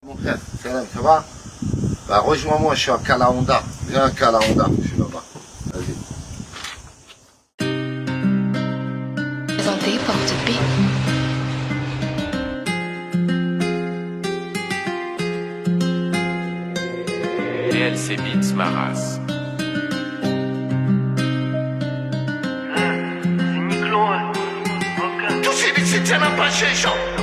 Mon frère, salam, ça va? Bah rejoins-moi, je suis à Kalaonda. Viens à Kalaonda, je suis là-bas. Vas-y. Présenté par Tupi. DLC Beats Maras.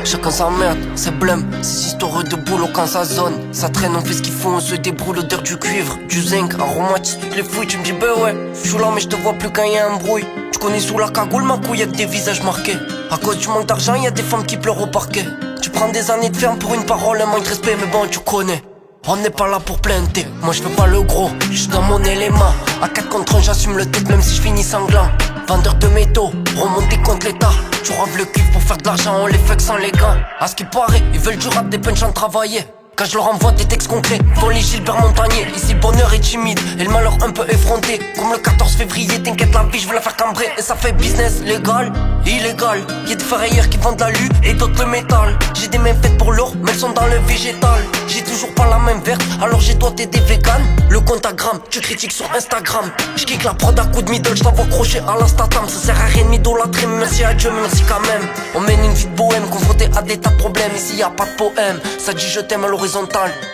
Chacun s'emmerde, c'est blême, ces histoires de boulot quand ça zone. Ça traîne, on fait ce qu'il faut, on se débrouille, l'odeur du cuivre, du zinc, aromatise toutes les fouilles. Tu me dis bah ouais, je suis là mais je te vois plus quand y a un bruit. Tu connais sous la cagoule ma couille, y'a que des visages marqués. À cause du manque d'argent, y'a des femmes qui pleurent au parquet. Tu prends des années de ferme pour une parole, un manque de respect, mais bon tu connais. On n'est pas là pour plainter, moi je fais pas le gros, je suis dans mon élément. À 4 contre 1 j'assume le tête même si je finis sanglant. Vendeur de métaux, remonté contre l'état. Tu raves le cuivre pour faire de l'argent, on les fuck sans les gants. À ce qui paraît, ils veulent du rap, des punch en travailler. Quand je leur envoie des textes concrets, font les Gilbert Montagnier. Ici le bonheur est timide et le malheur un peu effronté. Comme le 14 février, t'inquiète la vie, je veux la faire cambrer. Et ça fait business légal, illégal. Y'a des ferrailleurs qui vendent la lue et d'autres le métal. J'ai des mains faites pour l'or, mais elles sont dans le végétal. J'ai toujours pas la main verte, alors j'ai doigté des véganes. Le compte à gramme, tu critiques sur Instagram. J'kick la prod à coup de middle, j't'envoie crocher à l'instatam. Ça sert à rien de m'idolâtrer, mais merci à Dieu, mais merci quand même. On mène une vie de bohème, confronté à des tas de problèmes. Ici y a pas de poème, ça dit je t'aime à l'horizontal.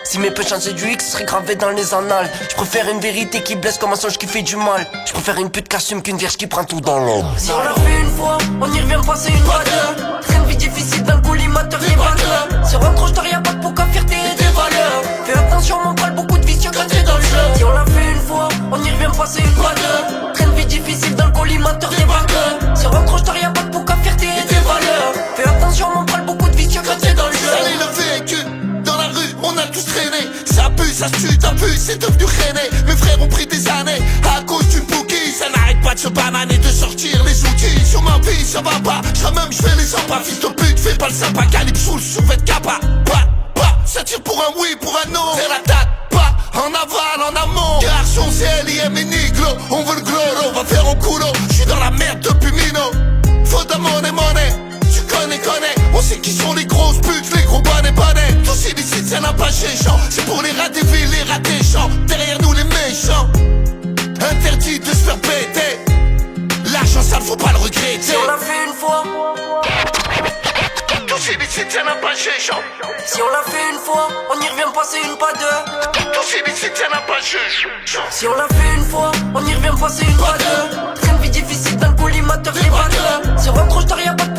Si mes punchs c'est du X, serait gravé dans les annales. Je préfère une vérité qui blesse comme un songe qui fait du mal. Je préfère une pute qui assume qu'une vierge qui prend tout dans l'ordre. Si on l'a fait une fois, on y revient passer une fois deux. Train de vie difficile dans le collimateur, y'a pas de sur un croche y'a pas de poca, fierté et des valeurs. Fais attention, on parle beaucoup de vicieux quand t'es dans le jeu. Si on l'a fait une fois, on y revient passer une fois deux. Train de vie difficile dans le collimateur, y'a pas de sur un croche y'a pas de poca, fierté et des valeurs. Fais attention, on parle beaucoup de vicieux quand t'es dans le jeu. Allez le véhicule, dans la rue, on a tous traîné. Ça pue, ça se tue, t'as vu, c'est devenu rené. Mes frères ont pris des années à cause d'une bouquille. Ça n'arrête pas de se bananer, de sortir les outils. Sur ma vie, ça va pas, ça même je fais les sympas. Fils de pute, fais pas le sympa, calibre sous le sous-vêt capa. Ça tire pour un oui, pour un non. C'est la date, pas en aval, en amont. Garçon, c'est LIM et Niglo, on veut le gloro, on va faire au coulo. J'suis dans la merde depuis Mino. Faut de monnaie, tu connais, on sait qui sont les grosses putes, les gros bonnets. Tous illicites, ça n'a pas chiant. C'est pour les rats des villes, les rats des champs. Derrière nous les méchants. Interdit de se faire péter. L'argent sale, faut pas le regretter. Si on l'a fait une fois, tous illicites, ça n'a pas chiant. si on l'a fait une fois, on y revient passer une pas deux. Tous illicites, ça n'a pas chiant. Si on l'a fait une fois, on y revient passer une pas deux. Train de vie difficile dans le collimateur, y'a pas de sur un croche y'a pas de